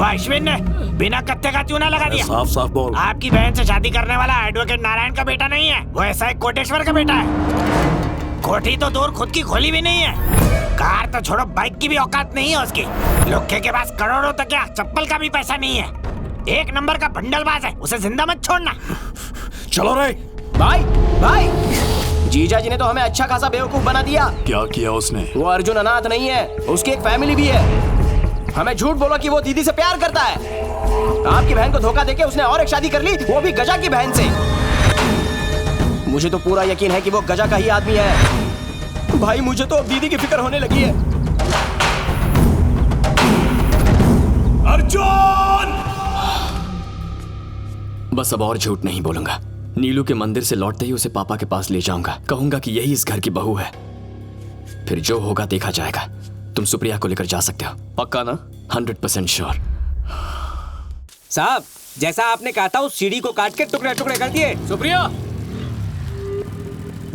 वो अश्विन ने बिना कत्थे का चूना लगा दिया। साफ साफ बोल। आपकी बहन से शादी करने वाला एडवोकेट नारायण का बेटा नहीं है, वो ऐसा एक कोटेश्वर का बेटा है। कोठी तो दूर खुद की खोली भी नहीं है, कार तो छोड़ो बाइक की भी औकात नहीं है उसकी। लोखे के पास करोड़ों तक क्या चप्पल का भी पैसा नहीं है। एक नंबर का बंडलबाज है, उसे जिंदा मत छोड़ना। चलो रे भाई भाई, जीजा जी ने तो हमें अच्छा खासा बेवकूफ बना दिया। क्या किया उसने? वो अर्जुन अनाथ नहीं है, उसकी एक फैमिली भी है। हमें झूठ बोला कि वो दीदी से प्यार करता है। आपकी बहन को धोखा देके उसने और एक शादी कर ली, वो भी गजा की बहन से। मुझे तो पूरा यकीन है कि वो गजा का ही आदमी है। भाई मुझे तो अब दीदी की फिक्र होने लगी है। अर्जुन! बस अब और झूठ नहीं बोलूंगा। नीलू के मंदिर से लौटते ही उसे पापा के पास ले जाऊंगा, कहूंगा कि यही इस घर की बहू है। फिर जो होगा देखा जाएगा। तुम सुप्रिया को लेकर जा सकते हो। पक्का ना? 100% श्योर। साहब, जैसा आपने कहा था उस सीढ़ी को काट के टुकड़े टुकड़े कर दिए। सुप्रिया!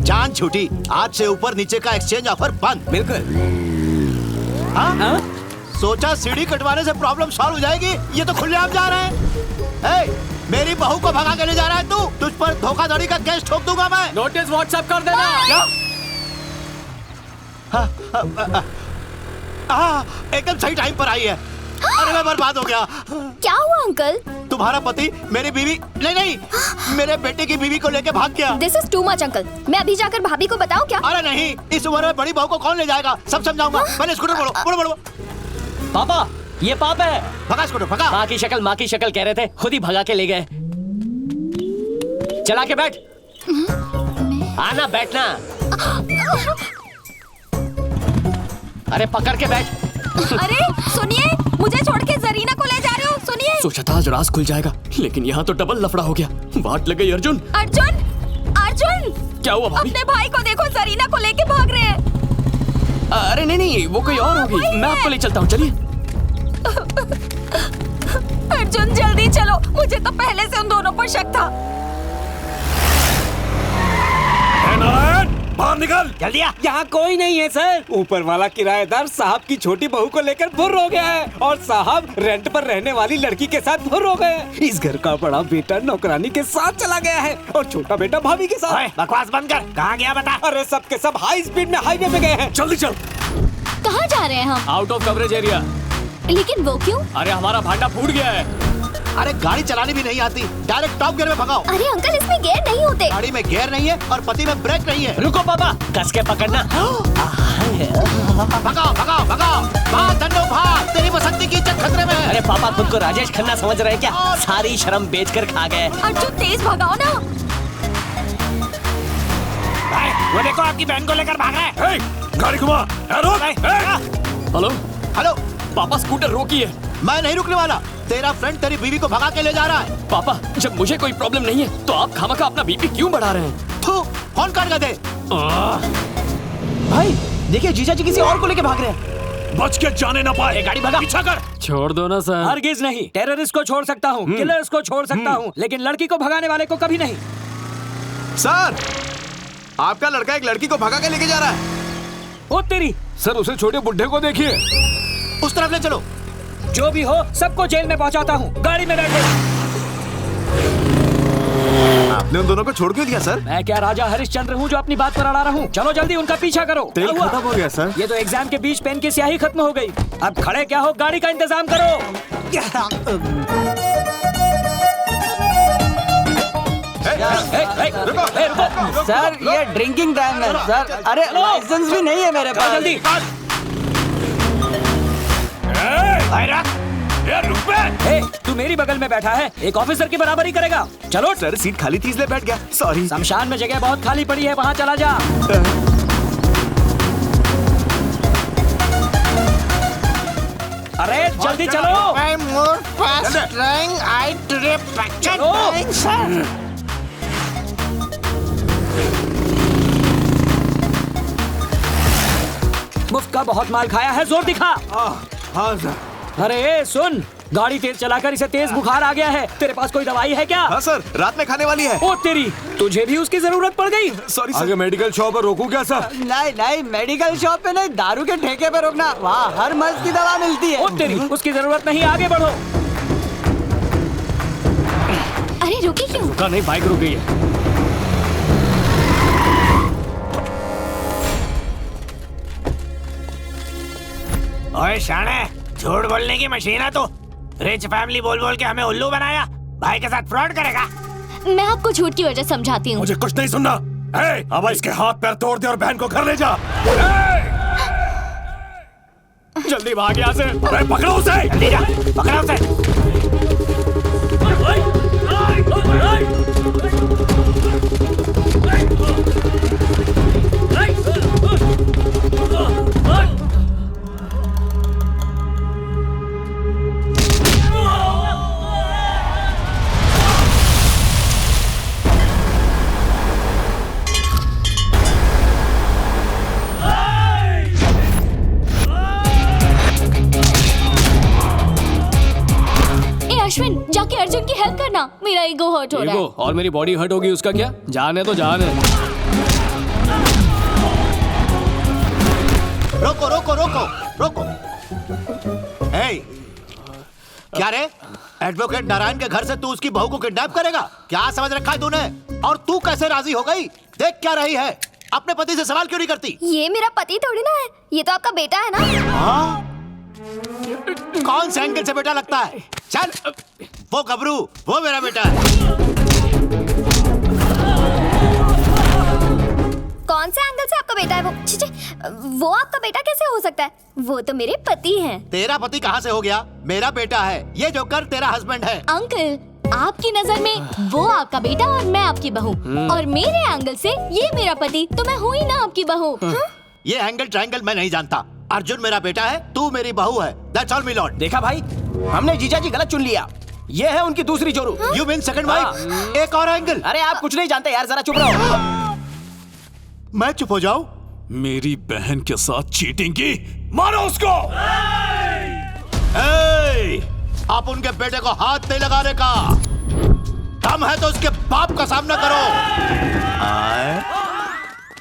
जान छूटी, आज से ऊपर नीचे का एक्सचेंज ऑफर बंद। बिल्कुल। हाँ? सोचा सीढ़ी कटवाने से प्रॉब्लम सॉल्व हो जाएगी, ये तो खुलेआम जा रहा है। मेरी बहू को भगा के ले जा रहा है तू। तुझ पर धोखाधड़ी का केस ठोक दूंगा मैं। नोटिस व्हाट्सएप कर देना। क्या? एकदम सही टाइम पर आई है। अरे मैं बर्बाद हो गया। क्या हुआ अंकल? तुम्हारा पति मेरी बीवी नहीं मेरे बेटे की बीवी को लेके भाग गया। This is too much uncle. मैं अभी जाकर भाभी को बताऊं क्या? अरे नहीं, इस उम्र में बड़ी बहू को कौन ले जाएगा? सब समझाऊंगा। पहले स्कूटर बढ़ो। पापा, ये पाप है। भगा स्कूटर, भगा। माँ की शक्ल कह रहे थे, खुद ही भगा के ले गए। चला के बैठ। आना, बैठना। अरे पकड़ के बैठ। अरे सुनिए, मुझे छोड़ के जरीना को ले जा रहे हो? सुनिए। सोचा था आज राज खुल जाएगा, लेकिन यहाँ तो डबल लफड़ा हो गया। वाट लग गई। अर्जुन! क्या हुआ भाभी? अपने भाई को देखो, जरीना को लेके भाग रहे हैं। अरे नहीं, वो कोई और होगी। मैं आपको ले चलता हूँ, चलिए। अर्जुन जल्दी चलो, मुझे तो पहले से उन दोनों पर शक था। नारायण, बाहर निकल। जल्दी आ। यहाँ कोई नहीं है सर। ऊपर वाला किराएदार साहब की छोटी बहू को लेकर फुर्र हो गया है और साहब रेंट पर रहने वाली लड़की के साथ फुर्र हो गए। इस घर का बड़ा बेटा नौकरानी के साथ चला गया है और छोटा बेटा भाभी के साथ। ओए, बकवास बंद कर। कहाँ गया बता? अरे सब के सब हाई स्पीड में हाईवे पे गए हैं। जल्दी चल। कहाँ जा रहे हैं हम? Out of coverage area. लेकिन वो क्यों? अरे हमारा भांडा फूट गया है। अरे गाड़ी चलानी भी नहीं आती, डायरेक्ट टॉप गियर में भगाओ। अरे अंकल, इसमें गियर नहीं होते। गाड़ी में गियर नहीं है और पति में ब्रेक नहीं है। रुको पापा, कस के पकड़ना। भगाओ। भाग धन्नो भाग, तेरी बसंती की इज्जत खतरे में है। अरे पापा खुद को राजेश खन्ना समझ रहे हैं क्या? सारी शर्म बेच कर खा गए। अर्जुन तेज भगाओ ना। भाई, वो देखो आपकी बहन को लेकर भाग रहा है। गाड़ी घुमा। हेलो, पापा स्कूटर रोकिए। मैं नहीं रुकने वाला। तेरा फ्रेंड तेरी बीवी को भगा के ले जा रहा है। पापा, जब मुझे कोई प्रॉब्लम नहीं है तो आप खामखा अपना बीपी क्यों बढ़ा रहे हैं? थू, फोन काट कर दे। भाई देखिए, जीजा जी किसी और को लेके भाग रहे हैं। बच के जाने ना पाए। गाड़ी भगा। पीछा कर। छोड़ दो ना सर। हरगिज नहीं। टेररिस्ट को छोड़ सकता हूँ, किलर्स को छोड़ सकता हूँ, लेकिन लड़की को भगाने वाले को कभी नहीं। सर, आपका लड़का एक लड़की को भगा के लेके जा रहा है। ओ तेरी। सर, उसे छोटे बुड्ढे को देखिए। उस तरफ ले चलो। जो भी हो, सबको जेल में पहुंचाता हूँ। गाड़ी में बैठो। आपने उन दोनों को छोड़ क्यों दिया सर? मैं क्या राजा हरिश्चंद्र हूँ जो अपनी बात पर अड़ा रहा हूँ? चलो जल्दी उनका पीछा करो। तेल क्या हुआ? खत्म हो गया सर। ये तो एग्जाम के बीच पेन की स्याही खत्म हो गई। अब खड़े क्या हो, गाड़ी का इंतजाम करो। रुको। सर, ये ड्रिंकिंग टाइम है सर। अरे लाइसेंस भी नहीं है मेरे पास। जल्दी। रुक बे। तू मेरी बगल में बैठा है, एक ऑफिसर की बराबरी करेगा। चलो। सर, सीट खाली थी इसलिए बैठ गया। सॉरी। शमशान में जगह बहुत खाली पड़ी है, वहाँ चला जा। अरे जल्दी चलो। मुफ्त का बहुत माल खाया है, जोर दिखा। हाँ सर। अरे सुन, गाड़ी तेज चलाकर इसे तेज बुखार आ गया है। तेरे पास कोई दवाई है क्या? हाँ सर, रात में खाने वाली है। ओ तेरी, तुझे भी उसकी जरूरत पड़ गई। Sorry sir. आगे मेडिकल शॉप पर रोकूं क्या सर? नहीं, मेडिकल शॉप पे नहीं, दारू के ठेके पे रोकना। वहाँ हर मर्ज की दवा मिलती है। ओ तेरी, उसकी जरूरत नहीं, आगे बढ़ो। अरे रुकी क्यों? रुका नहीं, बाइक रुक गई है। ओए शाणे, झूठ बोलने की मशीन है तू। रिच फैमिली बोल बोल के हमें उल्लू बनाया। भाई के साथ फ्रॉड करेगा। मैं आपको झूठ की वजह समझाती हूँ। मुझे कुछ नहीं सुनना। अब इसके हाथ पैर तोड़ दे और बहन को घर ले जा। जल्दी भाग यहाँ से। अरे पकड़ो उसे। जल्दी जा, पकड़ो उसे। अश्विन, जाके अर्जुन की हेल्प करना। मेरा ईगो हर्ट हो रहा है। और मेरी बॉडी हर्ट होगी, उसका क्या? जान है तो जान है। रोको रोको रोको रोको। क्या रे, एडवोकेट नारायण के घर से तू उसकी बहू को किडनैप करेगा? क्या समझ रखा है तूने? और तू कैसे राजी हो गई? देख क्या रही है, अपने पति से सवाल क्यों नहीं करती? ये मेरा पति थोड़ी ना है, ये तो आपका बेटा है ना। हाँ? कौन से एंगल से बेटा लगता है? चल, वो गबरू, वो मेरा बेटा है। कौन से एंगल से आपका बेटा है? वो आपका बेटा कैसे हो सकता है? वो तो मेरे पति हैं। तेरा पति कहाँ से हो गया? मेरा बेटा है। ये जोकर तेरा हस्बैंड है। अंकल, आपकी नजर में वो आपका बेटा और मैं आपकी बहू, और मेरे एंगल से ये मेरा पति, तो मैं हूँ ही ना आपकी बहू। ये एंगल ट्रायंगल मैं नहीं जानता। अर्जुन मेरा बेटा है, तू मेरी बहू है। That's all, my lord. देखा भाई, हमने जीजा जी गलत चुन लिया। ये है उनकी दूसरी जोरू। You mean second wife? एक और एंगल। अरे आप कुछ नहीं जानते यार, जरा चुप रहो। मैं चुप हो जाऊं? मेरी बहन के साथ चीटिंग की, मारो उसको। आप उनके बेटे को हाथ नहीं लगाने का। दम है तो उसके बाप का सामना करो।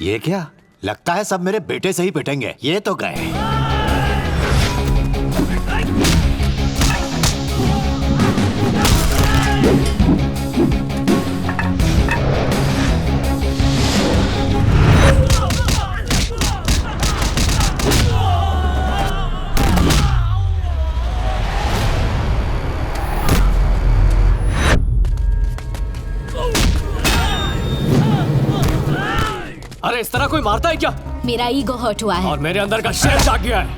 ये क्या लगता है, सब मेरे बेटे से ही पिटेंगे। ये तो गए। अरे इस तरह कोई मारता है क्या? मेरा ईगो हर्ट हुआ है। और मेरे अंदर का शेर जाग गया है।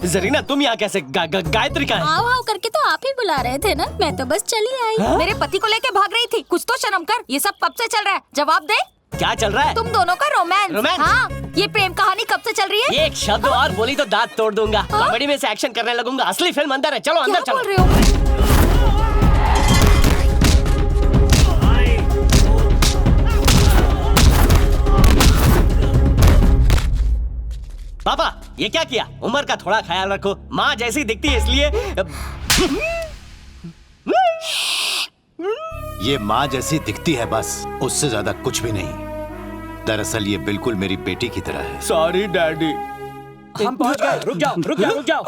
जरीना, तुम यहाँ कैसे? गायत्री कहाँ है? आओ आओ करके तो आप ही बुला रहे थे ना, मैं तो बस चली आई। मेरे पति को लेके भाग रही थी, कुछ तो शर्म कर। ये सब कब से चल रहा है? जवाब दे। क्या चल रहा है? तुम दोनों का रोमांस। रोमांस? हाँ, ये प्रेम कहानी कब से चल रही है? ये एक शब्द और बोली तो दांत तोड़ दूंगा। कॉमेडी में से एक्शन करने लगूंगा। असली फिल्म अंदर है, चलो अंदर क्या चलो। बोल रहे हो? पापा, ये क्या किया? उम्र का थोड़ा ख्याल रखो। माँ जैसी दिखती है इसलिए। ये माँ जैसी दिखती है बस, उससे ज्यादा कुछ भी नहीं। दरअसल ये बिल्कुल मेरी बेटी की तरह है। Sorry daddy. हम पहुंच गए। रुक जाओ रुक जाओ रुक जाओ।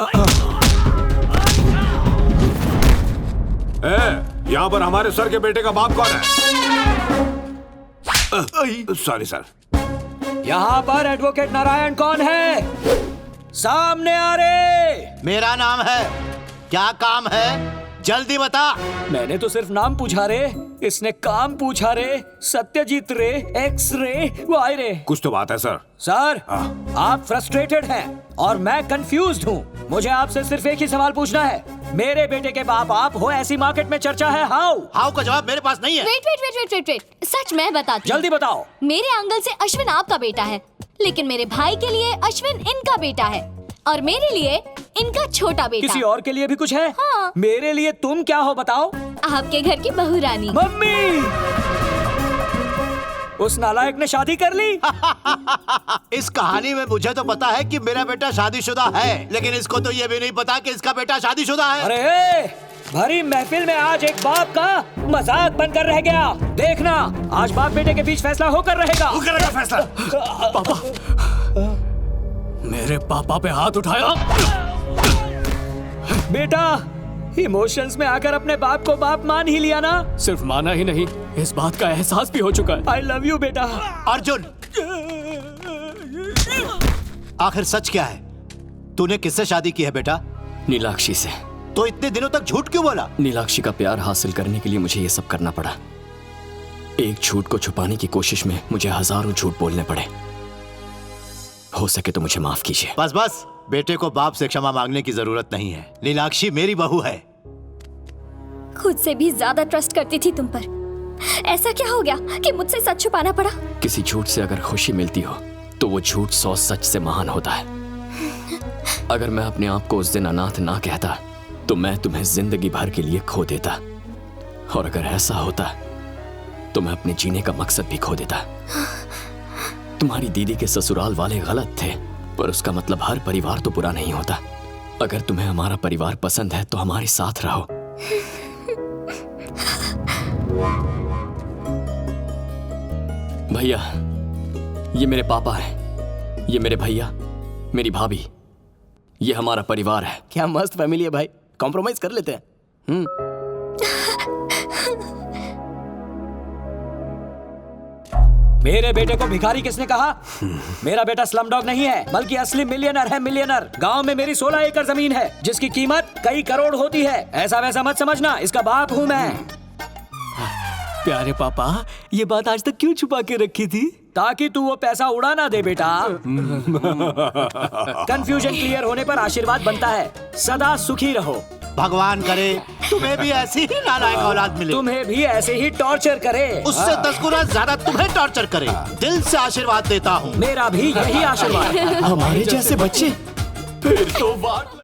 यहाँ पर हमारे सर के बेटे का बाप कौन है? Sorry sir. यहाँ पर एडवोकेट नारायण कौन है? सामने आ रे। मेरा नाम है। क्या काम है? जल्दी बता। मैंने तो सिर्फ नाम पूछा रे, इसने काम पूछा रे। सत्यजीत रे, एक्स रे, वाई रे। कुछ तो बात है सर। सर, आप फ्रस्ट्रेटेड हैं और मैं कंफ्यूज्ड हूँ। मुझे आपसे सिर्फ एक ही सवाल पूछना है। मेरे बेटे के बाप आप हो, ऐसी मार्केट में चर्चा है। हाउ का जवाब मेरे पास नहीं है। वेट, सच मैं बताती हूँ। जल्दी बताओ। मेरे एंगल से अश्विन आपका बेटा है, लेकिन मेरे भाई के लिए अश्विन इनका बेटा है, और मेरे लिए इनका छोटा बेटा। किसी और के लिए भी कुछ है? हाँ। मेरे लिए तुम क्या हो बताओ? आपके घर की बहू रानी। मम्मी, उस नालायक ने शादी कर ली। इस कहानी में मुझे तो पता है कि मेरा बेटा शादीशुदा है, लेकिन इसको तो ये भी नहीं पता कि इसका बेटा शादीशुदा है। अरे भरी महफिल में आज एक बाप का मजाक बनकर रह गया। देखना, आज बाप बेटे के बीच फैसला होकर रहेगा। फैसला। पापा, मेरे पापा पे हाथ उठाया। बेटा, इमोशंस में आकर अपने बाप को बाप मान ही लिया ना। सिर्फ माना ही नहीं, इस बात का एहसास भी हो चुका है। आई लव यू बेटा। अर्जुन, आखिर सच क्या है? तूने किससे शादी की है बेटा? नीलाक्षी से। तो इतने दिनों तक झूठ क्यों बोला? नीलाक्षी का प्यार हासिल करने के लिए मुझे ये सब करना पड़ा। एक झूठ को छुपाने की कोशिश में मुझे हजारों झूठ बोलने पड़े। हो सके तो मुझे माफ कीजिए। बस बस, बेटे को बाप से क्षमा मांगने की जरूरत नहीं है। नीलाक्षी मेरी बहू है। खुद से भी ज्यादा ट्रस्ट करती थी तुम पर। ऐसा क्या हो गया कि मुझसे सच छुपाना पड़ा? किसी झूठ से अगर खुशी मिलती हो तो वो झूठ 100 सच से महान होता है। अगर मैं अपने आप को उस दिन अनाथ ना कहता तो मैं तुम्हें जिंदगी भर के लिए खो देता, और अगर ऐसा होता तो मैं अपने जीने का मकसद भी खो देता। तुम्हारी दीदी के ससुराल वाले गलत थे, पर उसका मतलब हर परिवार तो बुरा नहीं होता। अगर तुम्हें हमारा परिवार पसंद है तो हमारे साथ रहो। भैया, ये मेरे पापा हैं, ये मेरे भैया, मेरी भाभी, ये हमारा परिवार है। क्या मस्त फैमिली है भाई, कॉम्प्रोमाइज कर लेते हैं। मेरे बेटे को भिखारी किसने कहा? मेरा बेटा स्लम डॉग नहीं है, बल्कि असली मिलियनर है। मिलियनर। गांव में मेरी 16 एकड़ जमीन है, जिसकी कीमत कई करोड़ होती है। ऐसा वैसा मत समझना, इसका बाप हूँ मैं। प्यारे पापा, ये बात आज तक क्यों छुपा के रखी थी? ताकि तू वो पैसा उड़ा ना दे बेटा। कंफ्यूजन क्लियर होने पर आशीर्वाद बनता है। सदा सुखी रहो। भगवान करे तुम्हें भी ऐसी ही नालायक औलाद मिले। तुम्हें भी ऐसे ही टॉर्चर करे। उससे 10 गुना ज्यादा तुम्हें टॉर्चर करे। दिल से आशीर्वाद देता हूँ। मेरा भी यही आशीर्वाद। हमारे जैसे बच्चे। फिर तो बात